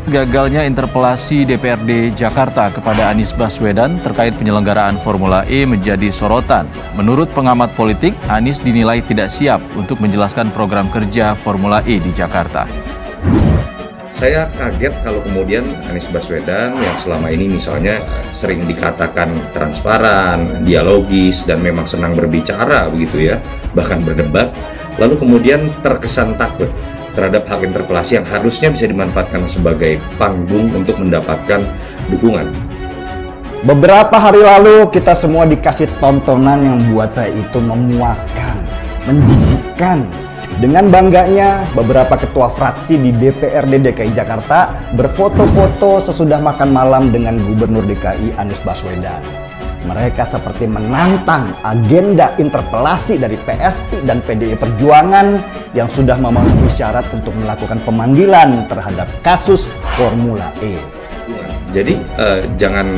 Gagalnya interpelasi DPRD Jakarta kepada Anies Baswedan terkait penyelenggaraan Formula E menjadi sorotan. Menurut pengamat politik, Anies dinilai tidak siap untuk menjelaskan program kerja Formula E di Jakarta. Saya kaget kalau kemudian Anies Baswedan yang selama ini misalnya sering dikatakan transparan, dialogis, dan memang senang berbicara begitu ya, bahkan berdebat, lalu kemudian terkesan takut terhadap hak interpelasi yang harusnya bisa dimanfaatkan sebagai panggung untuk mendapatkan dukungan. Beberapa hari lalu kita semua dikasih tontonan yang buat saya itu memuakkan, menjijikkan. Dengan bangganya, beberapa ketua fraksi di DPRD DKI Jakarta berfoto-foto sesudah makan malam dengan Gubernur DKI Anies Baswedan. Mereka seperti menantang agenda interpelasi dari PSI dan PDI Perjuangan yang sudah memenuhi syarat untuk melakukan pemanggilan terhadap kasus Formula E. Jadi jangan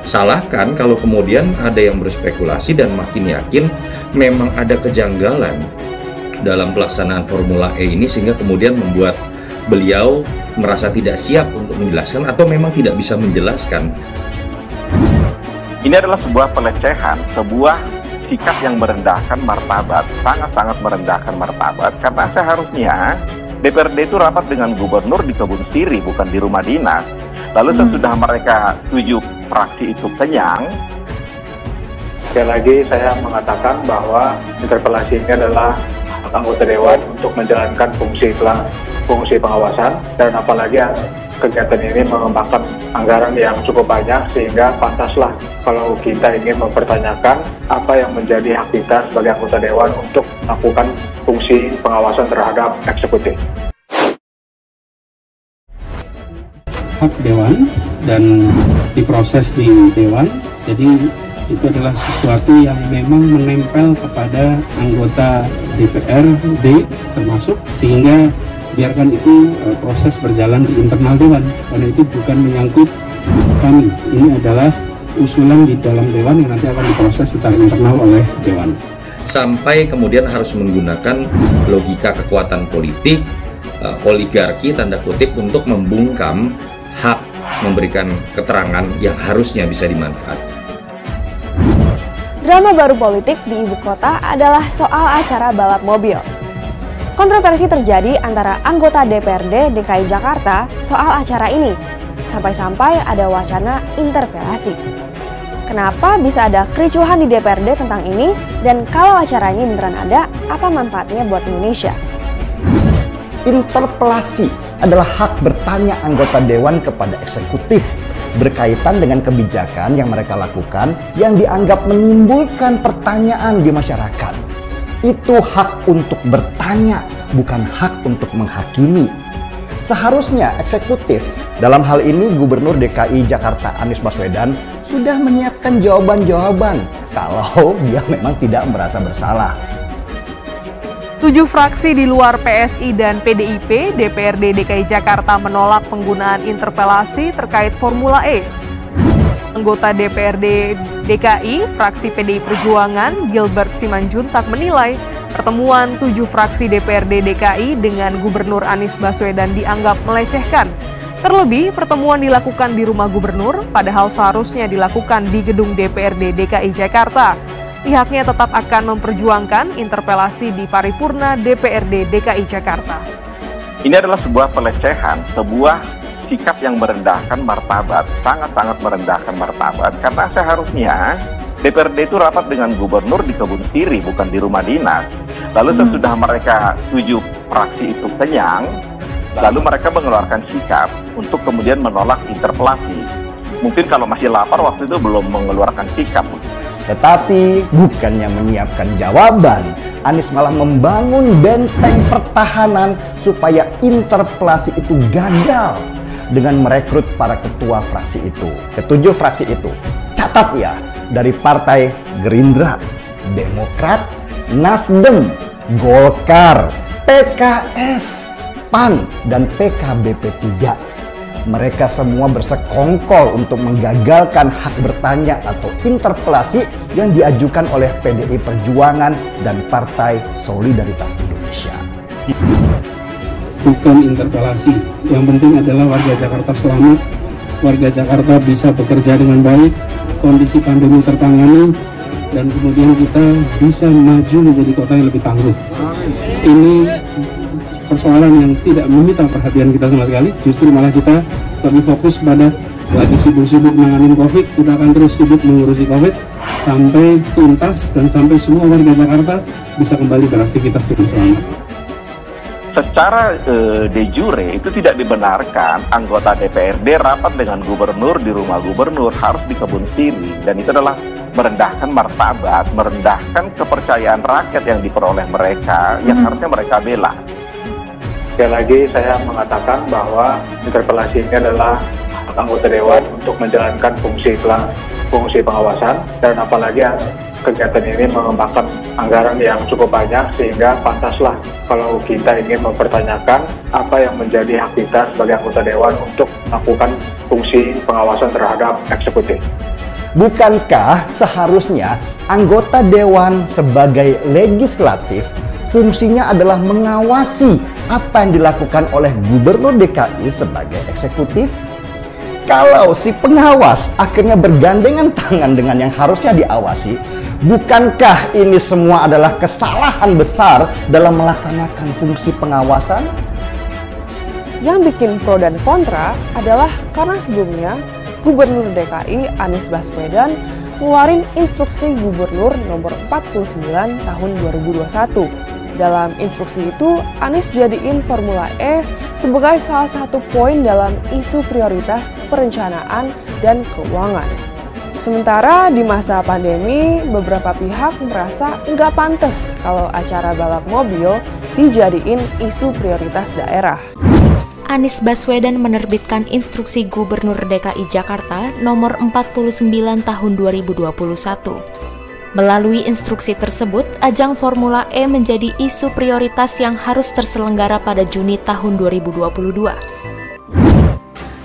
salahkan kalau kemudian ada yang berspekulasi dan makin yakin memang ada kejanggalan dalam pelaksanaan Formula E ini sehingga kemudian membuat beliau merasa tidak siap untuk menjelaskan atau memang tidak bisa menjelaskan. Ini adalah sebuah pelecehan, sebuah sikap yang merendahkan martabat, sangat-sangat merendahkan martabat, karena seharusnya DPRD itu rapat dengan gubernur di kebun sirih, bukan di rumah dinas. Lalu sesudah mereka 7 fraksi itu kenyang, sekali lagi saya mengatakan bahwa interpelasi ini adalah hak anggota dewan untuk menjalankan fungsi pengawasan, dan apalagi kegiatan ini mengembangkan anggaran yang cukup banyak sehingga pantaslah kalau kita ingin mempertanyakan apa yang menjadi hak kita sebagai anggota dewan untuk melakukan fungsi pengawasan terhadap eksekutif. Hak dewan dan diproses di dewan, jadi itu adalah sesuatu yang memang menempel kepada anggota DPRD termasuk, sehingga biarkan itu proses berjalan di internal dewan, karena itu bukan menyangkut kami. Ini adalah usulan di dalam dewan yang nanti akan diproses secara internal oleh dewan. Sampai kemudian harus menggunakan logika kekuatan politik, oligarki tanda kutip untuk membungkam hak memberikan keterangan yang harusnya bisa dimanfaatkan. Drama baru politik di ibu kota adalah soal acara balap mobil. Kontroversi terjadi antara anggota DPRD DKI Jakarta soal acara ini, sampai-sampai ada wacana interpelasi. Kenapa bisa ada kericuhan di DPRD tentang ini, dan kalau acara ini beneran ada, apa manfaatnya buat Indonesia? Interpelasi adalah hak bertanya anggota dewan kepada eksekutif berkaitan dengan kebijakan yang mereka lakukan yang dianggap menimbulkan pertanyaan di masyarakat. Itu hak untuk bertanya, bukan hak untuk menghakimi. Seharusnya eksekutif, dalam hal ini Gubernur DKI Jakarta Anies Baswedan, sudah menyiapkan jawaban-jawaban kalau dia memang tidak merasa bersalah. 7 fraksi di luar PSI dan PDIP DPRD DKI Jakarta menolak penggunaan interpelasi terkait Formula E. Anggota DPRD DKI, fraksi PDI Perjuangan, Gilbert Simanjuntak menilai pertemuan 7 fraksi DPRD DKI dengan Gubernur Anies Baswedan dianggap melecehkan. Terlebih, pertemuan dilakukan di rumah gubernur, padahal seharusnya dilakukan di gedung DPRD DKI Jakarta. Pihaknya tetap akan memperjuangkan interpelasi di paripurna DPRD DKI Jakarta. ini adalah sebuah pelecehan, sebuah sikap yang merendahkan martabat, sangat-sangat merendahkan martabat, karena seharusnya DPRD itu rapat dengan gubernur di kebun sirih, bukan di rumah dinas. Lalu sesudah mereka 7 fraksi itu kenyang, lalu mereka mengeluarkan sikap untuk kemudian menolak interpelasi. Mungkin kalau masih lapar waktu itu belum mengeluarkan sikap. Tetapi bukannya menyiapkan jawaban, Anies malah membangun benteng pertahanan supaya interpelasi itu gagal dengan merekrut para ketua fraksi itu. Ketujuh fraksi itu, catat ya, dari Partai Gerindra, Demokrat, Nasdem, Golkar, PKS, PAN, dan PKB P3. Mereka semua bersekongkol untuk menggagalkan hak bertanya atau interpelasi yang diajukan oleh PDI Perjuangan dan Partai Solidaritas Indonesia. bukan interpelasi. Yang penting adalah warga Jakarta selamat, warga Jakarta bisa bekerja dengan baik, kondisi pandemi tertangani, dan kemudian kita bisa maju menjadi kota yang lebih tangguh. Ini persoalan yang tidak menyita perhatian kita sama sekali, justru malah kita lebih fokus pada lagi sibuk-sibuk menangani COVID, kita akan terus sibuk mengurusi COVID sampai tuntas dan sampai semua warga Jakarta bisa kembali beraktivitas dengan selamat. Secara de jure itu tidak dibenarkan anggota DPRD rapat dengan gubernur di rumah gubernur, harus di kebun siri, dan itu adalah merendahkan martabat, merendahkan kepercayaan rakyat yang diperoleh mereka, yang harusnya mereka bela. Sekali lagi saya mengatakan bahwa interpelasi ini adalah hak anggota dewan untuk menjalankan fungsi pengawasan, dan apalagi kegiatan ini mengembangkan anggaran yang cukup banyak, sehingga pantaslah kalau kita ingin mempertanyakan apa yang menjadi hak kita sebagai anggota dewan untuk melakukan fungsi pengawasan terhadap eksekutif. Bukankah seharusnya anggota dewan sebagai legislatif fungsinya adalah mengawasi apa yang dilakukan oleh Gubernur DKI sebagai eksekutif? Kalau si pengawas akhirnya bergandengan tangan dengan yang harusnya diawasi, bukankah ini semua adalah kesalahan besar dalam melaksanakan fungsi pengawasan? Yang bikin pro dan kontra adalah karena sebelumnya Gubernur DKI Anies Baswedan ngeluarin instruksi Gubernur nomor 49 tahun 2021. Dalam instruksi itu, Anies jadiin Formula E sebagai salah satu poin dalam isu prioritas perencanaan dan keuangan. Sementara di masa pandemi, beberapa pihak merasa nggak pantas kalau acara balap mobil dijadiin isu prioritas daerah. Anies Baswedan menerbitkan instruksi Gubernur DKI Jakarta nomor 49 tahun 2021. Melalui instruksi tersebut, ajang Formula E menjadi isu prioritas yang harus terselenggara pada Juni tahun 2022.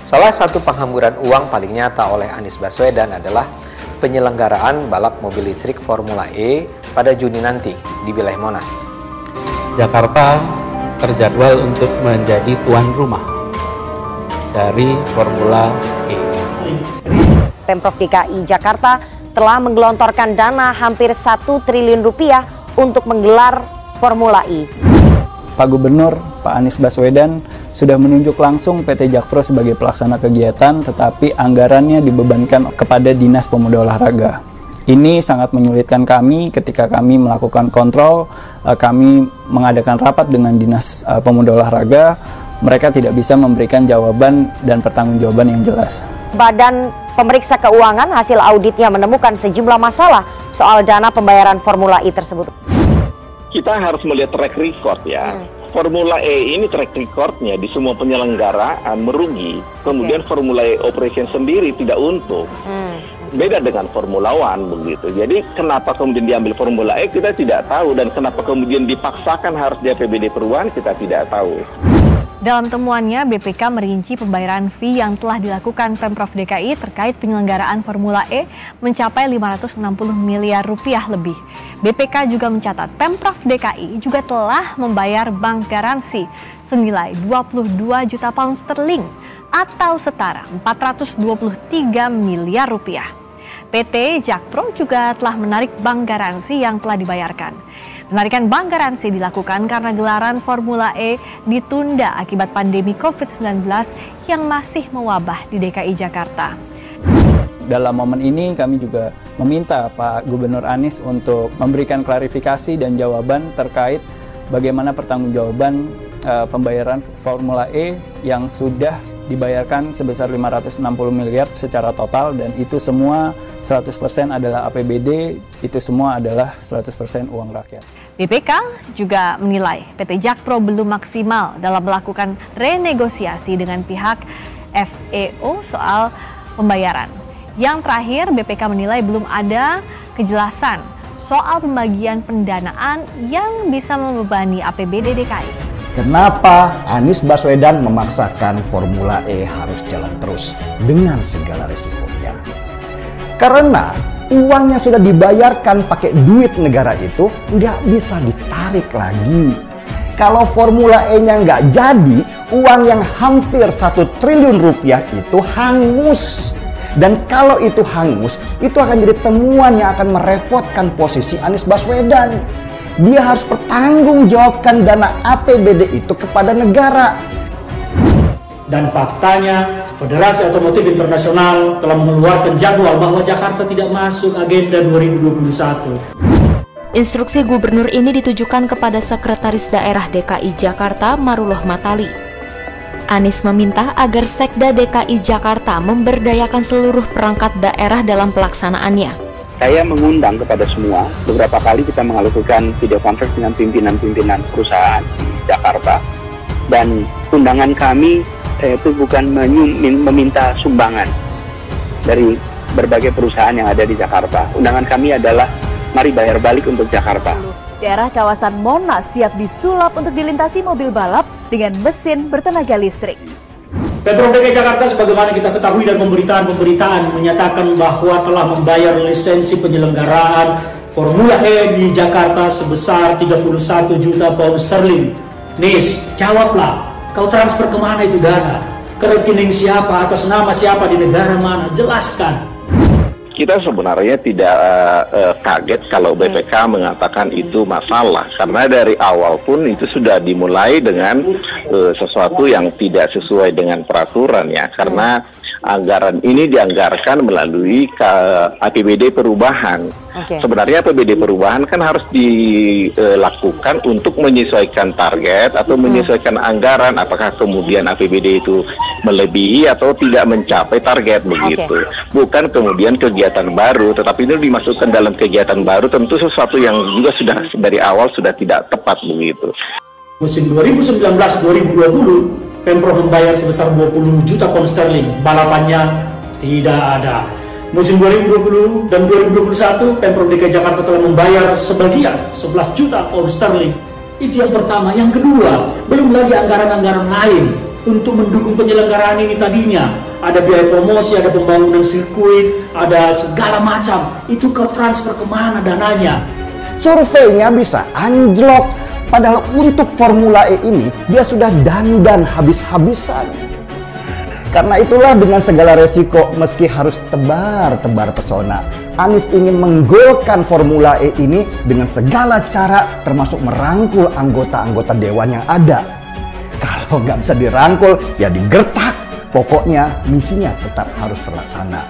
Salah satu penghamburan uang paling nyata oleh Anies Baswedan adalah penyelenggaraan balap mobil listrik Formula E pada Juni nanti di wilayah Monas. Jakarta terjadwal untuk menjadi tuan rumah dari Formula E. Pemprov DKI Jakarta telah menggelontorkan dana hampir 1 triliun rupiah untuk menggelar Formula E. Pak Gubernur, Pak Anies Baswedan sudah menunjuk langsung PT Jakpro sebagai pelaksana kegiatan, tetapi anggarannya dibebankan kepada Dinas Pemuda Olahraga. Ini sangat menyulitkan kami ketika kami melakukan kontrol, kami mengadakan rapat dengan Dinas Pemuda Olahraga, mereka tidak bisa memberikan jawaban dan pertanggungjawaban yang jelas. Badan Pemeriksa Keuangan hasil auditnya menemukan sejumlah masalah soal dana pembayaran Formula E tersebut. Kita harus melihat track record ya. Formula E ini track recordnya di semua penyelenggaraan merugi. Kemudian Formula E operation sendiri tidak untung. Beda dengan Formula One begitu. Jadi kenapa kemudian diambil Formula E kita tidak tahu, dan kenapa kemudian dipaksakan harus di APBD Perubahan kita tidak tahu. Dalam temuannya, BPK merinci pembayaran fee yang telah dilakukan Pemprov DKI terkait penyelenggaraan Formula E mencapai 560 miliar rupiah lebih. BPK juga mencatat Pemprov DKI juga telah membayar bank garansi senilai 22 juta pound sterling atau setara 423 miliar rupiah. PT Jakpro juga telah menarik bank garansi yang telah dibayarkan. Penarikan bank garansi dilakukan karena gelaran Formula E ditunda akibat pandemi COVID-19 yang masih mewabah di DKI Jakarta. Dalam momen ini kami juga meminta Pak Gubernur Anies untuk memberikan klarifikasi dan jawaban terkait bagaimana pertanggungjawaban pembayaran Formula E yang sudah dibayarkan sebesar 560 miliar secara total, dan itu semua 100% adalah APBD, itu semua adalah 100% uang rakyat. BPK juga menilai PT Jakpro belum maksimal dalam melakukan renegosiasi dengan pihak FEO soal pembayaran. Yang terakhir, BPK menilai belum ada kejelasan soal pembagian pendanaan yang bisa membebani APBD DKI. Kenapa Anies Baswedan memaksakan Formula E harus jalan terus dengan segala risikonya? Karena uang yang sudah dibayarkan pakai duit negara itu nggak bisa ditarik lagi. Kalau Formula E-nya nggak jadi, uang yang hampir 1 triliun rupiah itu hangus. Dan kalau itu hangus, itu akan jadi temuan yang akan merepotkan posisi Anies Baswedan. Dia harus bertanggungjawabkan dana APBD itu kepada negara. Dan faktanya, Federasi Otomotif Internasional telah mengeluarkan jadwal bahwa Jakarta tidak masuk agenda 2021. Instruksi gubernur ini ditujukan kepada Sekretaris Daerah DKI Jakarta Marullah Matali. Anies meminta agar Sekda DKI Jakarta memberdayakan seluruh perangkat daerah dalam pelaksanaannya. Saya mengundang kepada semua, beberapa kali kita melakukan video conference dengan pimpinan-pimpinan perusahaan di Jakarta. Dan undangan kami itu bukan meminta sumbangan dari berbagai perusahaan yang ada di Jakarta. Undangan kami adalah mari bayar balik untuk Jakarta. Daerah kawasan Monas siap disulap untuk dilintasi mobil balap dengan mesin bertenaga listrik. Pemprov DKI Jakarta sebagaimana kita ketahui dan pemberitaan menyatakan bahwa telah membayar lisensi penyelenggaraan Formula E di Jakarta sebesar 31 juta pound sterling. Nis, jawablah, kau transfer kemana itu dana? Ke rekening siapa, atas nama siapa, di negara mana? Jelaskan. Kita sebenarnya tidak kaget kalau BPK mengatakan itu masalah, karena dari awal pun itu sudah dimulai dengan sesuatu yang tidak sesuai dengan peraturan ya, karena anggaran ini dianggarkan melalui APBD perubahan. Sebenarnya APBD perubahan kan harus dilakukan untuk menyesuaikan target atau menyesuaikan anggaran, apakah kemudian APBD itu melebihi atau tidak mencapai target begitu. Bukan kemudian kegiatan baru, tetapi ini dimasukkan dalam kegiatan baru, tentu sesuatu yang juga sudah dari awal sudah tidak tepat begitu. Musim 2019-2020 Pemprov membayar sebesar 20 juta pound sterling, balapannya tidak ada. Musim 2020 dan 2021, Pemprov DKI Jakarta telah membayar sebagian 11 juta pound sterling. Itu yang pertama. Yang kedua, belum lagi anggaran-anggaran lain untuk mendukung penyelenggaraan ini tadinya. Ada biaya promosi, ada pembangunan sirkuit, ada segala macam. Itu kau transfer kemana dananya? Surveinya bisa anjlok. Padahal untuk Formula E ini dia sudah dandan habis-habisan. Karena itulah dengan segala resiko meski harus tebar-tebar pesona, Anies ingin menggolkan Formula E ini dengan segala cara termasuk merangkul anggota-anggota dewan yang ada. Kalau nggak bisa dirangkul ya digertak. Pokoknya misinya tetap harus terlaksana.